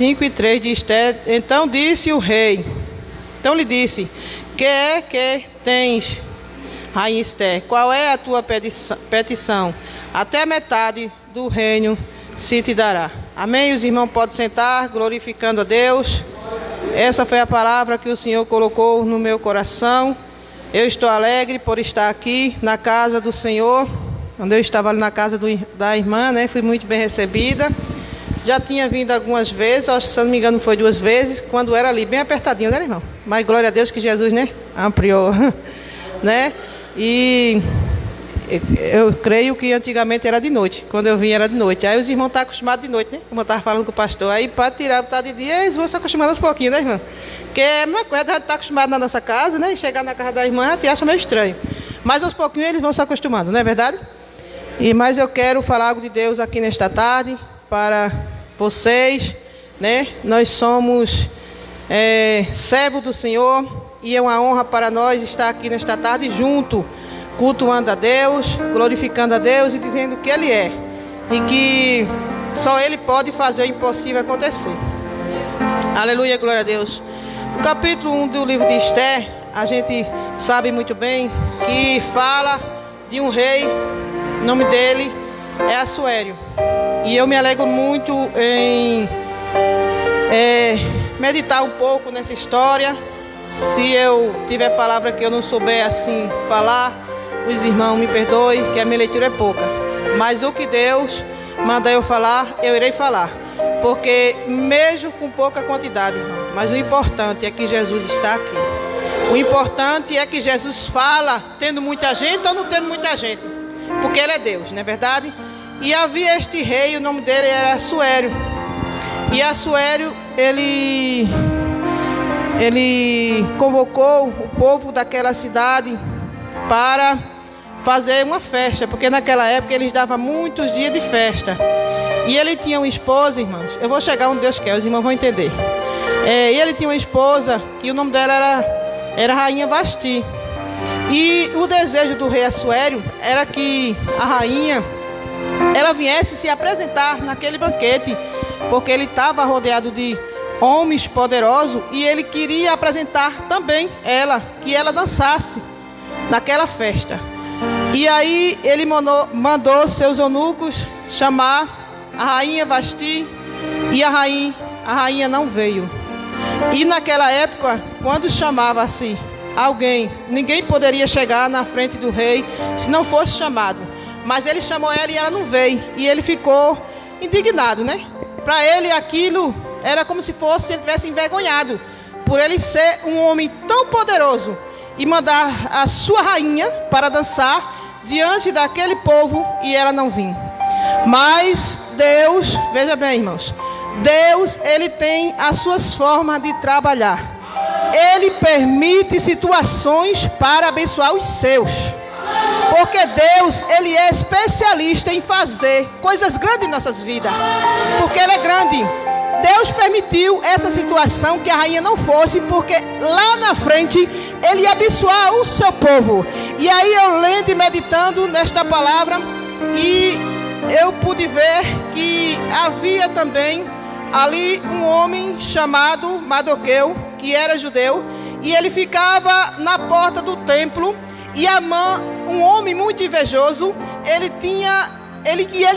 5:3 de Esther. Então disse o rei, então lhe disse: que é que tens, rainha Esther? Qual é a tua petição? Até metade do reino se te dará. Amém? Os irmãos podem sentar, glorificando a Deus. Essa foi a palavra que o Senhor colocou no meu coração. Eu estou alegre por estar aqui na casa do Senhor. Quando eu estava ali na casa da irmã, fui muito bem recebida. Já tinha vindo algumas vezes, acho que, se não me engano, foi 2 vezes, quando era ali, bem apertadinho, né, irmão? Mas glória a Deus que Jesus, ampliou, E eu creio que antigamente era de noite, quando eu vim era de noite. Aí os irmãos estão acostumados de noite, como eu estava falando com o pastor. Aí para tirar o de dia, eles vão se acostumando aos pouquinhos, irmão? Porque é a mesma coisa, a gente está acostumado na nossa casa, E chegar na casa da irmã, a gente acha meio estranho. Mas aos pouquinhos eles vão se acostumando, não é verdade? Mas eu quero falar algo de Deus aqui nesta tarde, para vocês, Nós somos servos do Senhor e é uma honra para nós estar aqui nesta tarde junto, cultuando a Deus, glorificando a Deus e dizendo que Ele é e que só Ele pode fazer o impossível acontecer. Aleluia, glória a Deus. No capítulo 1 do livro de Esther, a gente sabe muito bem que fala de um rei, o nome dele é Assuério. E eu me alegro muito em meditar um pouco nessa história. Se eu tiver palavra que eu não souber assim falar, os irmãos me perdoem, que a minha leitura é pouca. Mas o que Deus manda eu falar, eu irei falar. Porque mesmo com pouca quantidade, irmão, mas o importante é que Jesus está aqui. O importante é que Jesus fala tendo muita gente ou não tendo muita gente. Porque Ele é Deus, não é verdade? E havia este rei, o nome dele era Assuério. E Assuério, ele convocou o povo daquela cidade para fazer uma festa, porque naquela época eles davam muitos dias de festa. E ele tinha uma esposa, irmãos, eu vou chegar onde Deus quer, os irmãos vão entender. E ele tinha uma esposa, que o nome dela era Rainha Vasti. E o desejo do rei Assuério era que a rainha ela viesse se apresentar naquele banquete, porque ele estava rodeado de homens poderosos e ele queria apresentar também ela, que ela dançasse naquela festa. E aí ele mandou seus eunucos chamar a rainha Vasti e a rainha não veio. E naquela época, quando chamava-se alguém, ninguém poderia chegar na frente do rei se não fosse chamado. Mas ele chamou ela e ela não veio. E ele ficou indignado, Para ele aquilo era como se ele tivesse envergonhado por ele ser um homem tão poderoso e mandar a sua rainha para dançar diante daquele povo e ela não vir. Mas Deus, veja bem, irmãos, Deus, Ele tem as suas formas de trabalhar. Ele permite situações para abençoar os seus. Porque Deus, Ele é especialista em fazer coisas grandes em nossas vidas. Porque Ele é grande. Deus permitiu essa situação que a rainha não fosse, porque lá na frente Ele ia abençoar o seu povo. E aí eu lendo e meditando nesta palavra, e eu pude ver que havia também ali um homem chamado Mardoqueu, que era judeu, e ele ficava na porta do templo. E Amã, um homem muito invejoso, ele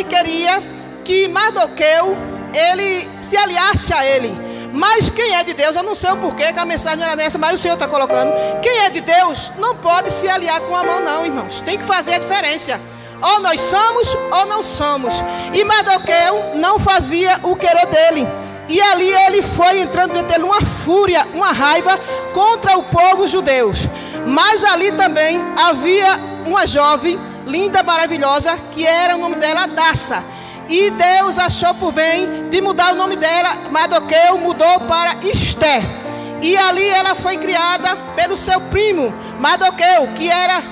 queria que Mardoqueu, ele se aliasse a ele. Mas quem é de Deus, eu não sei o porquê que a mensagem não era nessa, mas o Senhor está colocando. Quem é de Deus não pode se aliar com Amã não, irmãos. Tem que fazer a diferença. Ou nós somos ou não somos. E Mardoqueu não fazia o querer dele. E ali ele foi entrando dentro dele uma fúria, uma raiva contra o povo judeu. Mas ali também havia uma jovem, linda, maravilhosa, que era o nome dela Hadassah. E Deus achou por bem de mudar o nome dela. Mardoqueu mudou para Esther. E ali ela foi criada pelo seu primo, Mardoqueu, que era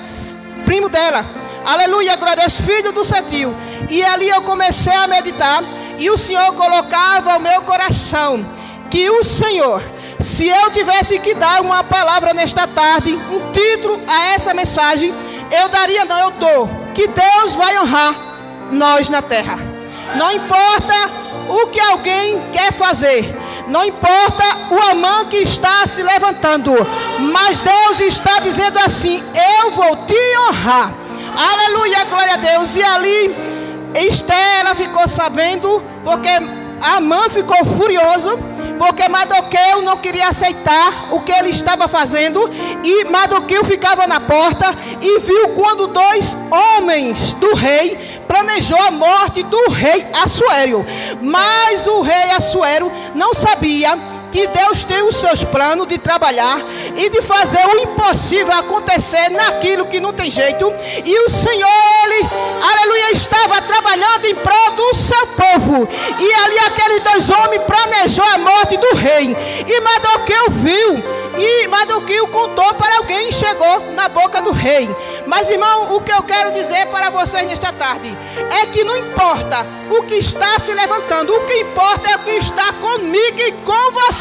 primo dela. Aleluia, glória a Deus, filho do seu tio. E ali eu comecei a meditar. E o Senhor colocava ao meu coração que o Senhor, se eu tivesse que dar uma palavra nesta tarde, um título a essa mensagem, eu dou, que Deus vai honrar nós na terra. Não importa o que alguém quer fazer, não importa o Amã que está se levantando, mas Deus está dizendo assim: eu vou te honrar. Aleluia, glória a Deus. E ali Esther, ela ficou sabendo, porque Amã ficou furioso, porque Mardoqueu não queria aceitar o que ele estava fazendo, e Mardoqueu ficava na porta e viu quando 2 homens do rei planejou a morte do rei Assuero. Mas o rei Assuero não sabia que Deus tem os seus planos de trabalhar e de fazer o impossível acontecer naquilo que não tem jeito. E o Senhor, ele, aleluia, estava trabalhando em prol do seu povo. E ali aqueles 2 homens planejou a morte do rei. E Mardoqueu viu. E Mardoqueu contou para alguém e chegou na boca do rei. Mas, irmão, o que eu quero dizer para vocês nesta tarde é que não importa o que está se levantando, o que importa é o que está comigo e com você.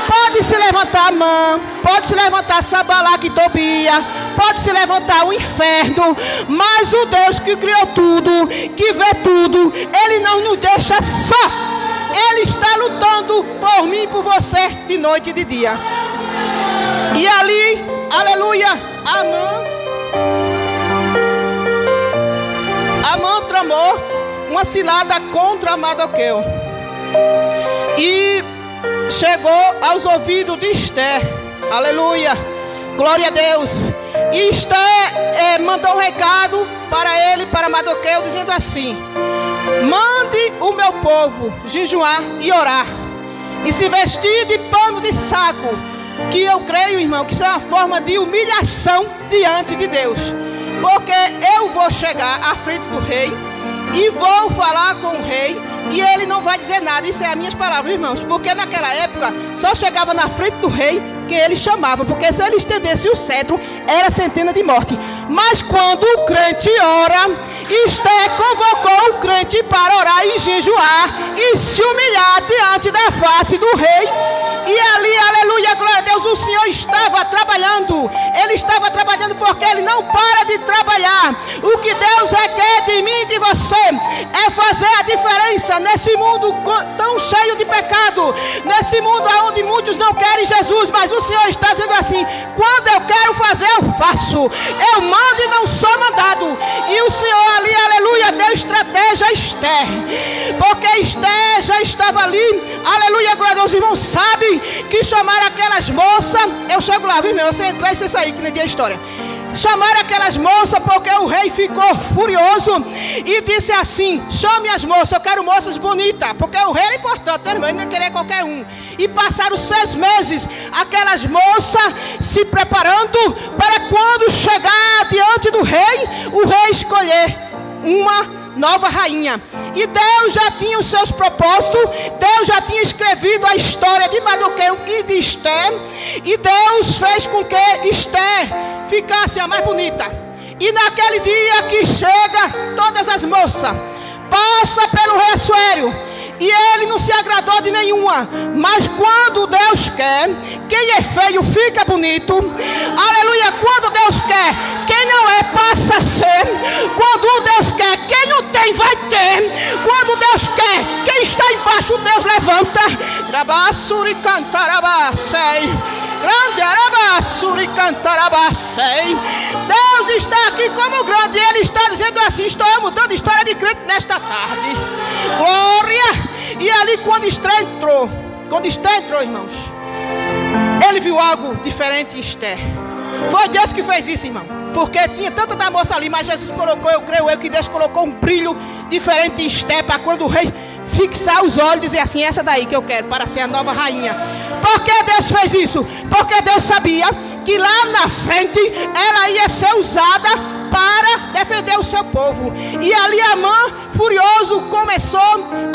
Pode se levantar Amã, pode se levantar Sanbalate e Tobia, pode se levantar o inferno, mas o Deus que criou tudo, que vê tudo, Ele não nos deixa só. Ele está lutando por mim e por você de noite e de dia. E ali, aleluia, Amã tramou uma cilada contra Mardoqueu. E chegou aos ouvidos de Esther. Aleluia, glória a Deus. E Esther mandou um recado para ele, para Mardoqueu, dizendo assim: mande o meu povo jejuar e orar, e se vestir de pano de saco. Que eu creio, irmão, que isso é uma forma de humilhação diante de Deus. Porque eu vou chegar à frente do rei e vou falar com o rei, e ele não vai dizer nada. Isso é as minhas palavras, irmãos. Porque naquela época só chegava na frente do rei quem ele chamava, porque se ele estendesse o cetro era centena de morte. Mas quando o crente ora, Esther convocou o crente para orar e jejuar e se humilhar diante da face do rei. E ali, aleluia, glória a Deus, o Senhor estava trabalhando. Ele estava trabalhando porque Ele não para de trabalhar. O que Deus requer de mim e de você é fazer a diferença nesse mundo tão cheio de pecado, nesse mundo onde muitos não querem Jesus. Mas o Senhor está dizendo assim: quando eu quero fazer, eu faço. Eu mando e não sou mandado. E o Senhor ali, aleluia, deu estratégia a Esther, porque Esther já estava ali, aleluia, glória a Deus. Irmão, sabe que chamaram aquelas moças, eu chego lá, viu, meu, você entrar e você sair, que nem tem a história. Chamaram aquelas moças porque o rei ficou furioso e disse assim: chame as moças, eu quero moças bonitas, porque o rei era importante, né, irmão? Ele não ia querer qualquer um. E passaram 6 meses aquelas moças se preparando para quando chegar diante do rei, o rei escolher uma nova rainha. E Deus já tinha os seus propósitos. Deus já tinha escrevido a história de Mardoqueu e de Esther, e Deus fez com que Esther ficasse a mais bonita. E naquele dia que chega todas as moças, passa pelo rei Assuero, e ele não se agradou de nenhuma. Mas quando Deus quer, quem é feio fica bonito. Aleluia, quando Deus quer, quem não é passa a ser. Quando Deus quer, quem não tem vai ter. Quando Deus quer, quem está embaixo Deus levanta. Grabassuri cantarabasei, grande arabassuri cantarabasei. Deus está aqui como grande, e Ele está dizendo assim: estou mudando a história de crente nesta tarde. Glória! E ali quando Esther entrou, irmãos, ele viu algo diferente em Esther. Foi Deus que fez isso, irmão. Porque tinha tanta da moça ali, mas Jesus colocou, eu creio que Deus colocou um brilho diferente em Esther, para quando o rei fixar os olhos e dizer assim: essa daí que eu quero para ser a nova rainha. Por que Deus fez isso? Porque Deus sabia que lá na frente ela ia ser usada para defender o seu povo. E ali Amã, furioso, começou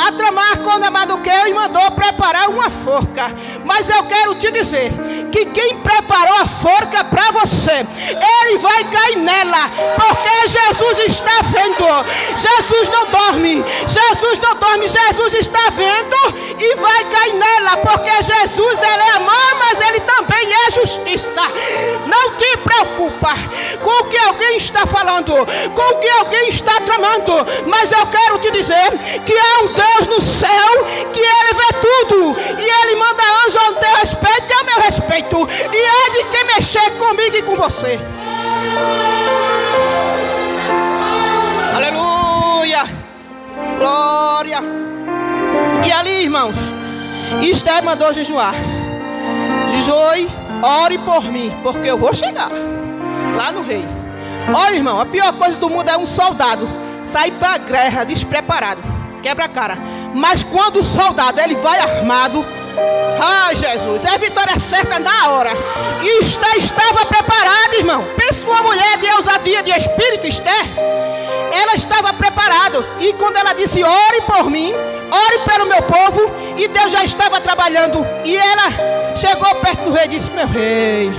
a tramar contra Mardoqueu e mandou preparar uma forca. Mas eu quero te dizer que quem preparou a forca para você, ele vai cair nela, porque Jesus está vendo. Jesus não dorme, Jesus não dorme, Jesus está vendo e vai cair nela, porque Jesus, ele é amor, mas ele também é justiça. Não te preocupa com o que alguém está está falando, com o que alguém está tramando. Mas eu quero te dizer que há um Deus no céu, que Ele vê tudo, e Ele manda anjo ao teu respeito e ao meu respeito, e é de quem mexer comigo e com você. Aleluia, glória. E ali, irmãos, Esther mandou jejuar. Jejuei, ore por mim, porque eu vou chegar lá no rei. Olha, irmão, a pior coisa do mundo é um soldado sair para a guerra despreparado, quebra a cara. Mas quando o soldado ele vai armado, ai Jesus, é vitória certa na hora. E Esther estava preparada, irmão. Pensa numa mulher de ousadia de espírito, Esther. Ela estava preparada. E quando ela disse, ore por mim, ore pelo meu povo, e Deus já estava trabalhando. E ela chegou perto do rei e disse, meu rei,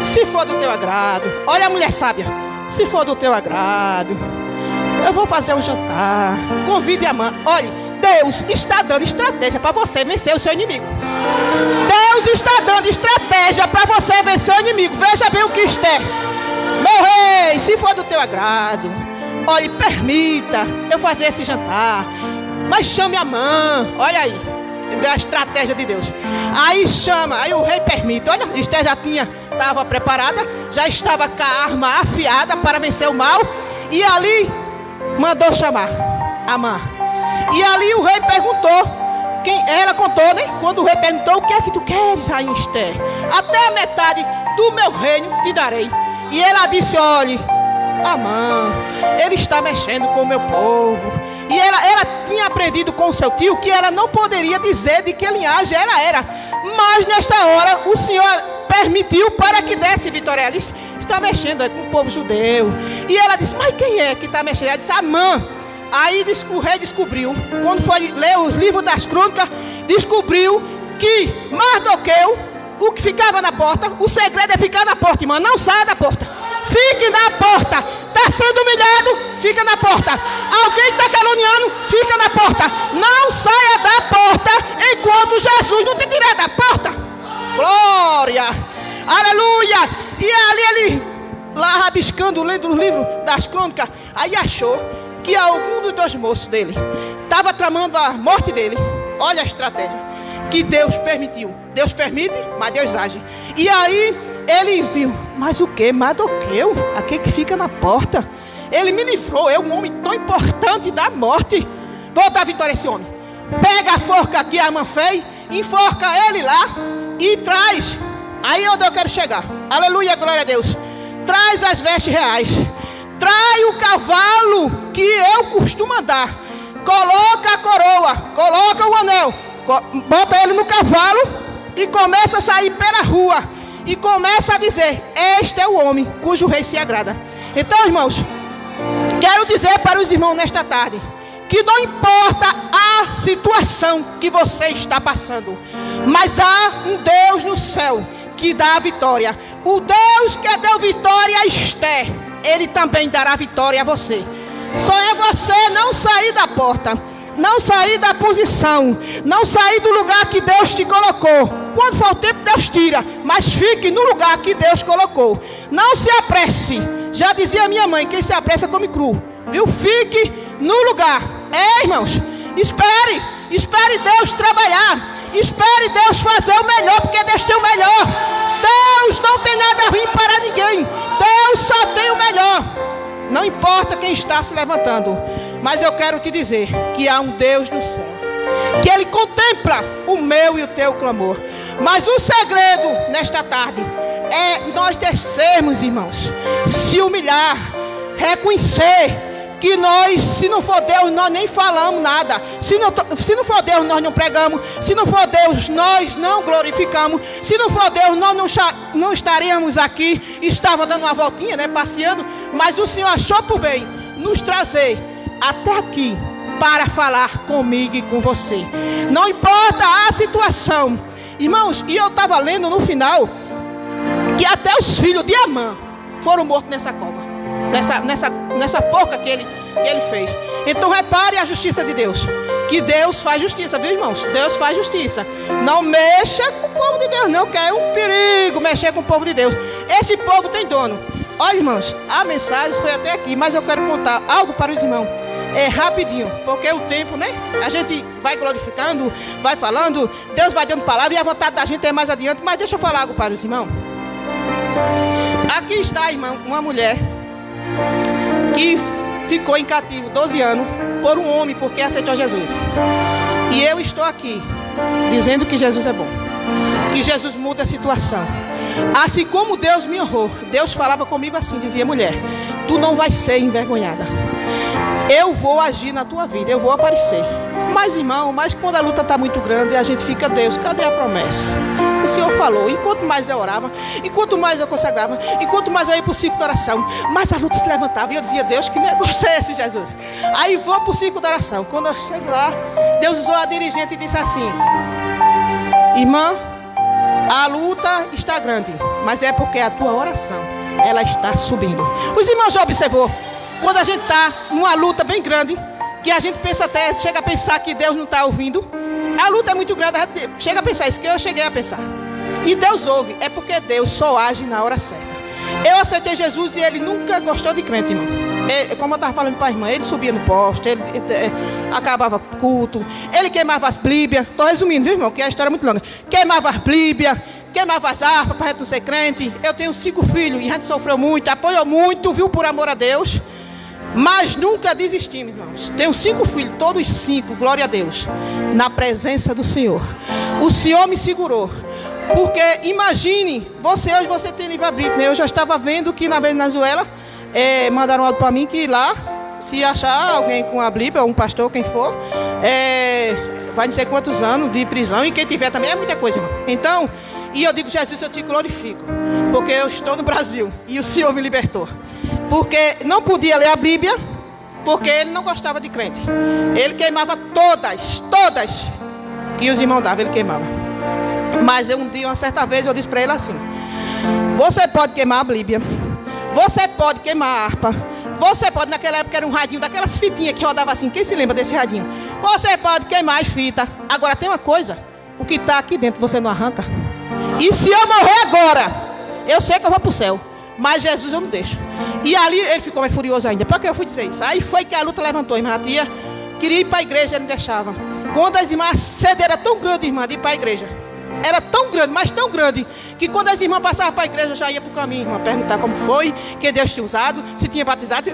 se for do teu agrado, olha a mulher sábia, se for do teu agrado, eu vou fazer um jantar, convide a mãe. Olha, Deus está dando estratégia para você vencer o seu inimigo. Deus está dando estratégia para você vencer o inimigo. Veja bem o que Esther, meu rei, se for do teu agrado, olha, permita eu fazer esse jantar, mas chame a mãe. Olha aí, a estratégia de Deus. Aí chama, aí o rei permite. Olha, Esther já estava preparada, já estava com a arma afiada para vencer o mal. E ali mandou chamar a mãe. E ali o rei perguntou, ela contou, né? Quando o rei perguntou, o que é que tu queres, rainha Esther? Até a metade do meu reino te darei. E ela disse, olhe, mãe, ele está mexendo com o meu povo. E ela tinha aprendido com o seu tio que ela não poderia dizer de que linhagem ela era. Mas nesta hora o Senhor permitiu para que desse vitória. Ela disse, está mexendo com o povo judeu. E ela disse, mas quem é que está mexendo? Ela disse, a mãe. Aí o rei descobriu, quando foi ler os livros das crônicas, descobriu que Mardoqueu, o que ficava na porta, o segredo é ficar na porta, irmã, não saia da porta. Fique na porta. Está sendo humilhado, fica na porta. Alguém está caluniando, fica na porta. Não saia da porta enquanto Jesus não te tirar da porta. Glória, aleluia. E ali ele, lá rabiscando, lendo o livro das crônicas, aí achou que algum dos dois moços dele estava tramando a morte dele. Olha a estratégia que Deus permitiu. Deus permite, mas Deus age. E aí ele viu, mas o que? Mardoqueu, aquele que fica na porta, ele me livrou, eu, um homem tão importante, da morte. Vou dar vitória a esse homem. Pega a forca que a irmã fez, enforca ele lá e traz. Aí onde eu quero chegar, aleluia, glória a Deus. Traz as vestes reais, traz o cavalo que eu costumo andar, coloca a coroa, coloca o anel, bota ele no cavalo e começa a sair pela rua e começa a dizer, este é o homem cujo rei se agrada. Então, irmãos, quero dizer para os irmãos nesta tarde, que não importa a situação que você está passando, mas há um Deus no céu que dá a vitória. O Deus que deu vitória a Esther, Ele também dará vitória a você. Só é você não sair da porta, não sair da posição, não sair do lugar que Deus te colocou. Quando for o tempo, Deus tira, mas fique no lugar que Deus colocou. Não se apresse. Já dizia minha mãe, quem se apressa come cru, viu? Fique no lugar. Irmãos, espere Deus trabalhar, espere Deus fazer o melhor, porque Deus tem o melhor. Deus não tem nada ruim para ninguém, Deus só tem o melhor. Não importa quem está se levantando, mas eu quero te dizer que há um Deus no céu, que Ele contempla o meu e o teu clamor. Mas o segredo nesta tarde é nós descermos, irmãos, se humilhar, reconhecer que nós, se não for Deus, nós nem falamos nada. Se não for Deus, nós não pregamos. Se não for Deus, nós não glorificamos. Se não for Deus, nós não estaríamos aqui. Estava dando uma voltinha, né, passeando. Mas o Senhor achou por bem nos trazer até aqui para falar comigo e com você. Não importa a situação. Irmãos, e eu estava lendo no final que até os filhos de Amã foram mortos nessa cova. Nessa forca que ele fez. Então repare a justiça de Deus, que Deus faz justiça, viu, irmãos? Deus faz justiça. Não mexa com o povo de Deus, não, que é um perigo mexer com o povo de Deus. Este povo tem dono. Olha, irmãos, a mensagem foi até aqui, mas eu quero contar algo para os irmãos. É rapidinho, porque o tempo, né? A gente vai glorificando, vai falando, Deus vai dando palavra e a vontade da gente é mais adiante. Mas deixa eu falar algo para os irmãos. Aqui está, irmão, uma mulher que ficou em cativo 12 anos por um homem porque aceitou Jesus. E eu estou aqui dizendo que Jesus é bom, que Jesus muda a situação. Assim como Deus me honrou, Deus falava comigo assim, dizia: mulher, tu não vais ser envergonhada. Eu vou agir na tua vida, eu vou aparecer. Mas, irmão, quando a luta está muito grande, a gente fica: Deus, cadê a promessa? O Senhor falou. Enquanto mais eu orava, enquanto mais eu consagrava, enquanto mais eu ia para o círculo de oração, mais a luta se levantava. E eu dizia: Deus, que negócio é esse, Jesus? Aí vou para o círculo de oração. Quando eu chego lá, Deus usou a dirigente e disse assim: irmã, a luta está grande, mas é porque a tua oração, ela está subindo. Os irmãos já observou? Quando a gente está numa luta bem grande, que a gente pensa até, chega a pensar que Deus não está ouvindo. A luta é muito grande, a gente chega a pensar isso, que eu cheguei a pensar. E Deus ouve, é porque Deus só age na hora certa. Eu aceitei Jesus e ele nunca gostou de crente, irmão. Como eu estava falando para a irmã, ele subia no poste, ele acabava culto, ele queimava as Bíblias. Estou resumindo, viu, irmão, que a história é muito longa. Queimava as Bíblias, queimava as harpas para a gente não ser crente. Eu tenho 5 filhos e a gente sofreu muito, apoiou muito, viu, por amor a Deus. Mas nunca desistimos, irmãos. Tenho 5 filhos, todos 5, glória a Deus, na presença do Senhor. O Senhor me segurou. Porque imagine, hoje você tem livre-arbítrio, né? Eu já estava vendo que na Venezuela mandaram algo para mim que lá, se achar alguém com a Bíblia, um pastor, quem for, vai não sei quantos anos de prisão, e quem tiver também é muita coisa, irmão. Então, e eu digo: Jesus, eu te glorifico, porque eu estou no Brasil e o Senhor me libertou. Porque não podia ler a Bíblia, porque ele não gostava de crente. Ele queimava todas que os irmãos davam, ele queimava. Mas uma certa vez eu disse para ele assim: você pode queimar a Bíblia, você pode queimar a harpa, você pode, naquela época era um radinho, daquelas fitinhas que rodava assim, quem se lembra desse radinho? Você pode queimar as fitas. Agora tem uma coisa: o que está aqui dentro você não arranca. E se eu morrer agora, eu sei que eu vou para o céu, mas Jesus eu não deixo. E ali ele ficou mais furioso ainda. Para que eu fui dizer isso? Aí foi que a luta levantou, irmã. A tia queria ir para a igreja, ele não deixava. Quando as irmãs, a sede era tão grande, irmã, de ir para a igreja. Era tão grande, mas tão grande, que quando as irmãs passavam para a igreja, eu já ia para o caminho, irmã, perguntar como foi, que Deus tinha usado, se tinha batizado.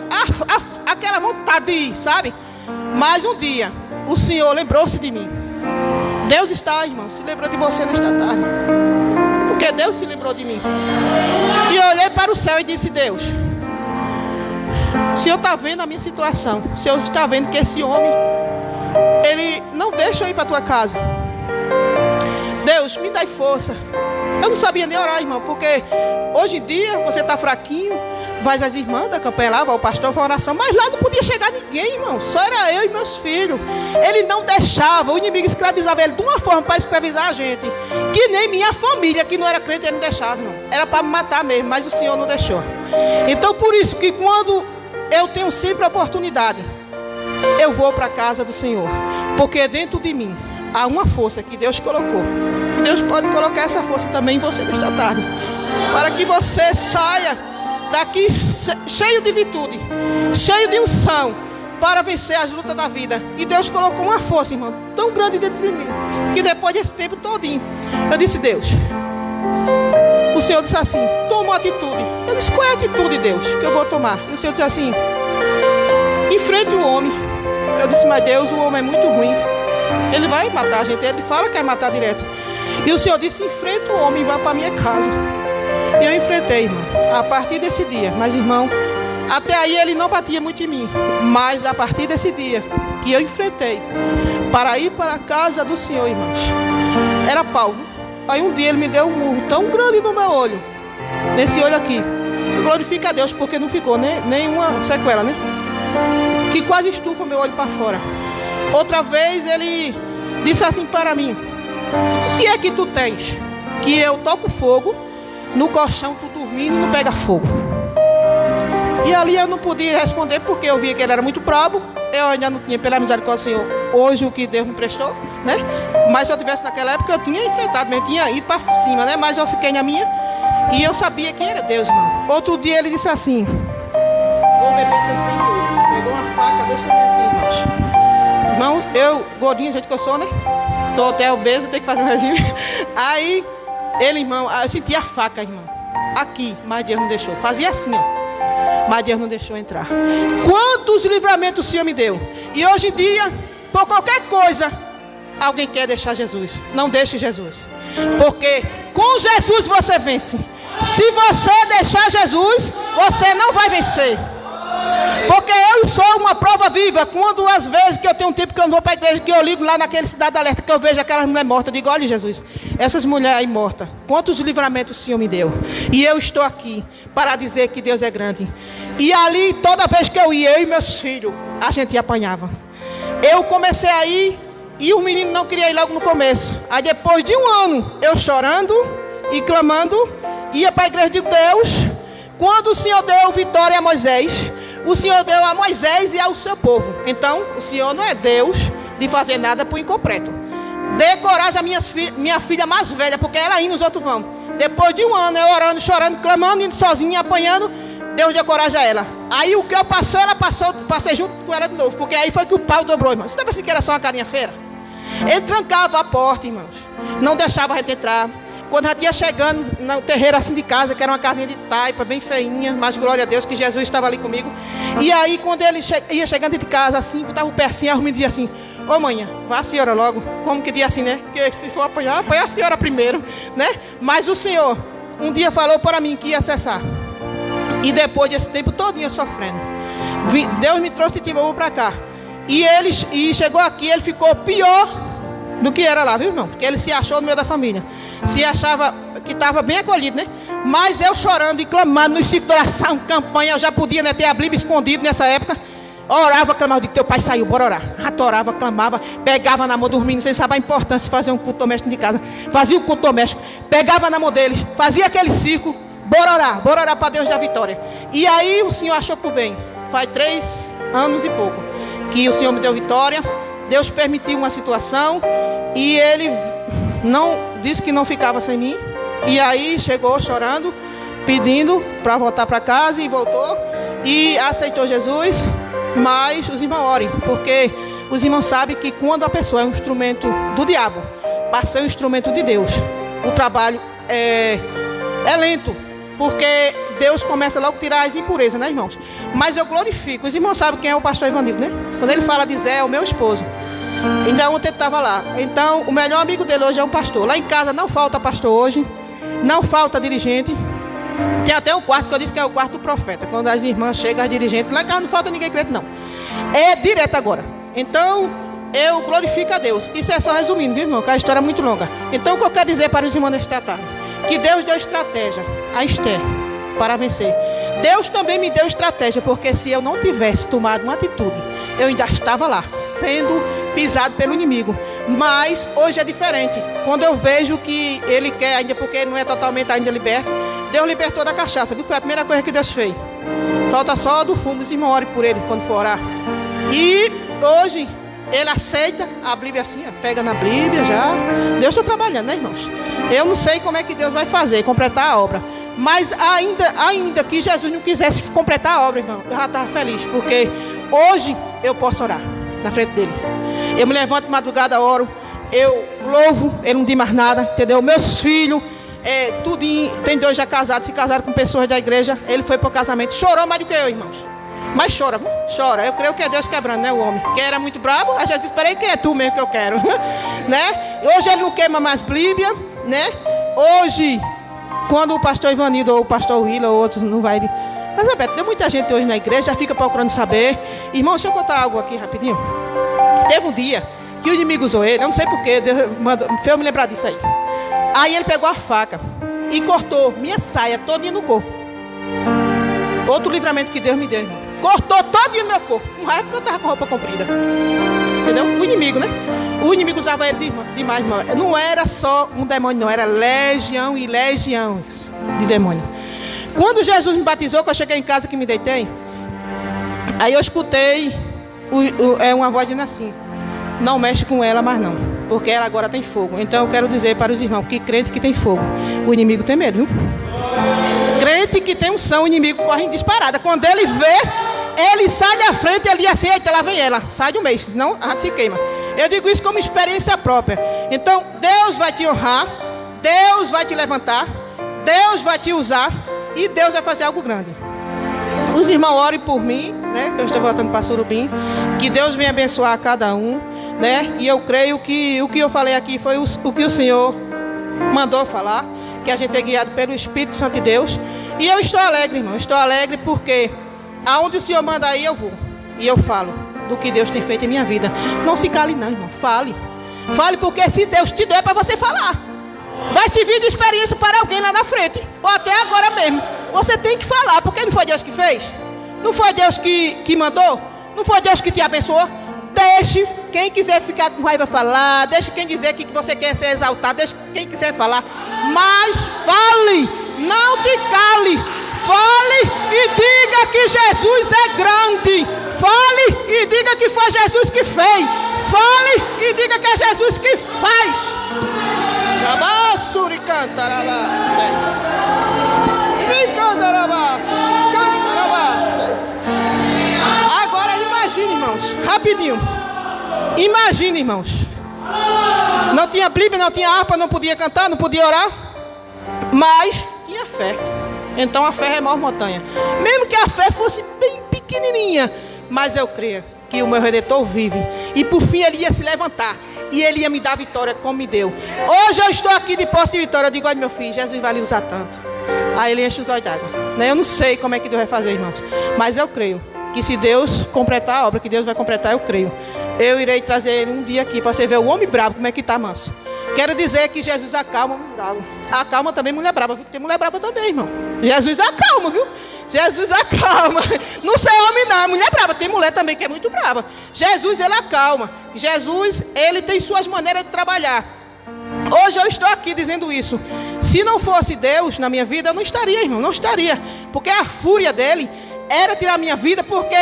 Aquela vontade de ir, sabe? Mas um dia, o Senhor lembrou-se de mim. Deus está, irmão, se lembrou de você nesta tarde. Porque Deus se lembrou de mim. E eu olhei para o céu e disse: Deus, o Senhor está vendo a minha situação. O Senhor está vendo que esse homem, ele não deixa eu ir para a tua casa. Deus, me dá força. Eu não sabia nem orar, irmão, porque hoje em dia você está fraquinho, vai as irmãs da campanha lá, vai o pastor, vai a oração, mas lá não podia chegar ninguém, irmão, só era eu e meus filhos. Ele não deixava, o inimigo escravizava ele de uma forma para escravizar a gente, que nem minha família, que não era crente, ele não deixava, não. Era para me matar mesmo, mas o Senhor não deixou. Então por isso que quando eu tenho sempre a oportunidade, eu vou para a casa do Senhor, porque dentro de mim há uma força que Deus colocou. Deus pode colocar essa força também em você nesta tarde, para que você saia daqui cheio de virtude, cheio de unção, para vencer as lutas da vida. E Deus colocou uma força, irmão, tão grande dentro de mim, que depois desse tempo todinho, eu disse: Deus, o Senhor disse assim: toma uma atitude. Eu disse: qual é a atitude, Deus, que eu vou tomar? E o Senhor disse assim: enfrente o homem. Eu disse: mas Deus, o homem é muito ruim, ele vai matar a gente, ele fala que vai matar direto. E o Senhor disse: enfrenta o homem e vá para a minha casa. E eu enfrentei, irmão, a partir desse dia. Mas, irmão, até aí ele não batia muito em mim, mas a partir desse dia que eu enfrentei para ir para a casa do Senhor, irmãos, era pau. Aí um dia ele me deu um murro tão grande no meu olho, nesse olho aqui. Glorifica a Deus, porque não ficou nenhuma sequela, né? Que quase estufa meu olho para fora. Outra vez ele disse assim para mim: o que é que tu tens? Que eu toco fogo no colchão, tu dormindo e tu pega fogo. E ali eu não podia responder, porque eu via que ele era muito brabo. Eu ainda não tinha, pela misericórdia do Senhor, hoje o que Deus me prestou, né? Mas se eu tivesse naquela época, eu tinha enfrentado, eu tinha ido para cima, né? Mas eu fiquei na minha. E eu sabia que era Deus, irmão. Outro dia ele disse assim: vou beber teu sangue hoje. Pegou uma faca desse tamanho assim, irmãos. Irmãos, eu, gordinho, do jeito que eu sou, né? Tô até obeso, tenho que fazer um regime. Aí, ele, irmão, eu senti a faca, irmão. Aqui, mas Deus não deixou. Fazia assim, ó. Mas Deus não deixou entrar. Quantos livramentos o Senhor me deu. E hoje em dia, por qualquer coisa, alguém quer deixar Jesus. Não deixe Jesus. Porque com Jesus você vence. Se você deixar Jesus, você não vai vencer. Porque eu sou uma prova viva. Quando às vezes que eu tenho um tempo que eu não vou para a igreja, que eu ligo lá naquele Cidade Alerta, que eu vejo aquelas mulheres mortas, eu digo: olha, Jesus, essas mulheres aí mortas, quantos livramentos o Senhor me deu. E eu estou aqui para dizer que Deus é grande. E ali, toda vez que eu ia, eu e meus filhos, a gente apanhava. Eu comecei a ir, e o menino não queria ir logo no começo. Aí depois de um ano, eu chorando e clamando, ia para a igreja de Deus. Quando o Senhor deu vitória a Moisés, o Senhor deu a Moisés e ao seu povo. Então, o Senhor não é Deus de fazer nada por incompleto. Dê coragem a minha filha mais velha, porque ela indo, os outros vão. Depois de um ano, eu orando, chorando, clamando, indo sozinha, apanhando, Deus deu coragem a ela. Aí o que eu passei, ela passou, passei junto com ela de novo. Porque aí foi que o pau dobrou, irmão. Você não pensa que era só uma carinha feira? Ele trancava a porta, irmãos. Não deixava a gente entrar. Quando a gente ia chegando no terreiro assim de casa, que era uma casinha de taipa, bem feinha, mas glória a Deus que Jesus estava ali comigo. E aí quando ele ia chegando de casa assim, botava o pé assim, a me dizia assim: ô manhã, vá a senhora logo. Como que diz assim, né? Porque se for apanhar a senhora primeiro, né? Mas o Senhor um dia falou para mim que ia cessar. E depois desse tempo todinho sofrendo, Deus me trouxe de Timbaúba para cá. E chegou aqui, ele ficou pior do que era lá, viu, irmão? Porque ele se achou no meio da família. Se achava que estava bem acolhido, né? Mas eu chorando e clamando nos ciclos de oração, campanha, eu já podia, né, ter a Bíblia escondida nessa época. Orava, clamava, eu digo: teu pai saiu, bora orar. Orava, clamava, pegava na mão dos meninos, sem saber a importância de fazer um culto doméstico de casa. Fazia o culto doméstico, pegava na mão deles, fazia aquele ciclo, bora orar para Deus dar vitória. E aí o Senhor achou por bem. Faz 3 anos e pouco que o Senhor me deu vitória. Deus permitiu uma situação e ele não disse que não ficava sem mim. E aí chegou chorando, pedindo para voltar para casa, e voltou e aceitou Jesus. Mas os irmãos orem, porque os irmãos sabem que quando a pessoa é um instrumento do diabo para ser um instrumento de Deus, o trabalho é lento, porque Deus começa logo a tirar as impurezas, né, irmãos? Mas eu glorifico. Os irmãos sabem quem é o pastor Ivanildo, né? Quando ele fala de Zé, é o meu esposo. Ainda ontem ele estava lá. Então, o melhor amigo dele hoje é um pastor. Lá em casa não falta pastor hoje, não falta dirigente. Tem até um quarto que eu disse que é o quarto do profeta. Quando as irmãs chegam, as dirigentes, lá em casa não falta ninguém crente, não. É direto agora. Então, eu glorifico a Deus. Isso é só resumindo, viu, irmão? Que a história é muito longa. Então, o que eu quero dizer para os irmãos nesta tarde? Que Deus deu estratégia a Esther para vencer. Deus também me deu estratégia, porque se eu não tivesse tomado uma atitude, eu ainda estava lá, sendo pisado pelo inimigo. Mas hoje é diferente. Quando eu vejo que ele quer ainda, porque ele não é totalmente ainda liberto, Deus libertou da cachaça, que foi a primeira coisa que Deus fez. Falta só do fumo, os irmãos orem por ele quando for orar. E hoje ele aceita a Bíblia assim, pega na Bíblia já. Deus está trabalhando, né, irmãos? Eu não sei como é que Deus vai fazer, completar a obra. Mas ainda que Jesus não quisesse completar a obra, irmão, eu já estava feliz, porque hoje eu posso orar na frente dele. Eu me levanto de madrugada, oro, eu louvo, ele não diz mais nada, entendeu? Meus filhos, tudinho, tem 2 já casados, se casaram com pessoas da igreja. Ele foi para o casamento, chorou mais do que eu, irmãos. Mas chora, chora. Eu creio que é Deus quebrando, né, o homem? Que era muito bravo, a gente disse: espera aí, que é tu mesmo que eu quero. Né? Hoje ele não queima mais Bíblia, né? Hoje, quando o pastor Ivanildo ou o pastor Willa ou outros não vai... Mas, Roberto, tem muita gente hoje na igreja, já fica procurando saber. Irmão, deixa eu contar algo aqui rapidinho. Teve um dia que o inimigo usou ele, eu não sei porquê, Deus fez eu me lembrar disso aí. Aí ele pegou a faca e cortou minha saia todinha no corpo. Outro livramento que Deus me deu, irmão. Cortou todinho no meu corpo. Com raiva porque eu estava com roupa comprida. Entendeu? O inimigo, né? O inimigo usava ele demais, irmão. Não era só um demônio, não. Era legião e legião de demônio. Quando Jesus me batizou, que eu cheguei em casa que me deitei, aí eu escutei uma voz dizendo assim: não mexe com ela mais não, porque ela agora tem fogo. Então eu quero dizer para os irmãos que crente que tem fogo, o inimigo tem medo, viu? Crente que tem unção, o inimigo corre em disparada. Quando ele vê, ele sai da frente e ele diz assim: eita, lá vem ela, sai do meio, senão a gente se queima. Eu digo isso como experiência própria. Então, Deus vai te honrar, Deus vai te levantar, Deus vai te usar e Deus vai fazer algo grande. Os irmãos orem por mim, né? Que eu estou voltando para Surubim. Que Deus venha abençoar cada um, né? E eu creio que o que eu falei aqui foi o que o Senhor mandou falar. Que a gente é guiado pelo Espírito Santo de Deus. E eu estou alegre, irmão. Estou alegre porque aonde o Senhor manda ir, eu vou. E eu falo do que Deus tem feito em minha vida. Não se cale não, irmão. Fale. Fale, porque se Deus te der, é para você falar. Vai servir de experiência para alguém lá na frente. Ou até agora mesmo. Você tem que falar, porque não foi Deus que fez? Não foi Deus que mandou? Não foi Deus que te abençoou? Deixe quem quiser ficar com raiva falar. Deixe quem dizer que você quer ser exaltado. Deixe quem quiser falar. Mas fale, não te cale. Fale e diga que Jesus é grande. Fale e diga que foi Jesus que fez. Fale e diga que é Jesus que faz. Agora imagine, irmãos, rapidinho. Imagine, irmãos. Não tinha Bíblia, não tinha harpa, não podia cantar, não podia orar, mas tinha fé. Então a fé remove montanha. Mesmo que a fé fosse bem pequenininha, mas eu creio que o meu Redentor vive. E por fim ele ia se levantar. E ele ia me dar vitória como me deu. Hoje eu estou aqui de posse de vitória. Eu digo: olha, meu filho, Jesus vai lhe usar tanto. Aí ele enche os olhos d'água. Eu não sei como é que Deus vai fazer, irmãos. Mas eu creio que se Deus completar a obra que Deus vai completar, eu creio. Eu irei trazer ele um dia aqui para você ver o homem bravo, como é que está, manso. Quero dizer que Jesus acalma o homem bravo. Acalma também mulher brava, viu? Tem mulher brava também, irmão. Jesus acalma, viu? Jesus acalma. Não sei homem não, é mulher brava. Tem mulher também que é muito brava. Jesus, ele acalma. Jesus, ele tem suas maneiras de trabalhar. Hoje eu estou aqui dizendo isso. Se não fosse Deus na minha vida, eu não estaria, irmão. Não estaria. Porque a fúria dele era tirar a minha vida, porque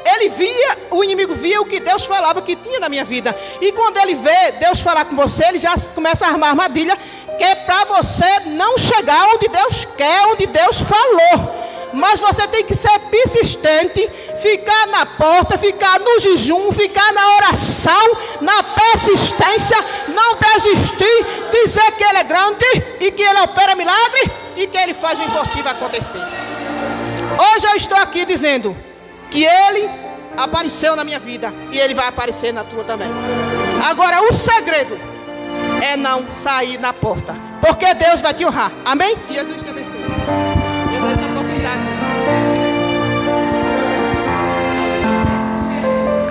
ele via, o inimigo via o que Deus falava que tinha na minha vida. E quando ele vê Deus falar com você, ele já começa a armar armadilha, que é para você não chegar onde Deus quer, onde Deus falou. Mas você tem que ser persistente, ficar na porta, ficar no jejum, ficar na oração, na persistência, não desistir, dizer que ele é grande e que ele opera milagre e que ele faz o impossível acontecer. Hoje eu estou aqui dizendo que ele apareceu na minha vida e ele vai aparecer na tua também. Agora o segredo é não sair na porta, porque Deus vai te honrar. Amém? Jesus te abençoe. Eu essa oportunidade.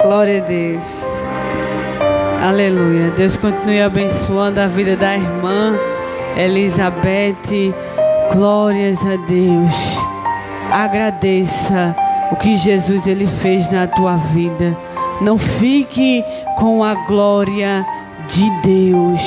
Glória a Deus. Aleluia. Deus continue abençoando a vida da irmã Elizabeth. Glórias a Deus. Agradeça o que Jesus ele fez na tua vida. Não fique com a glória de Deus.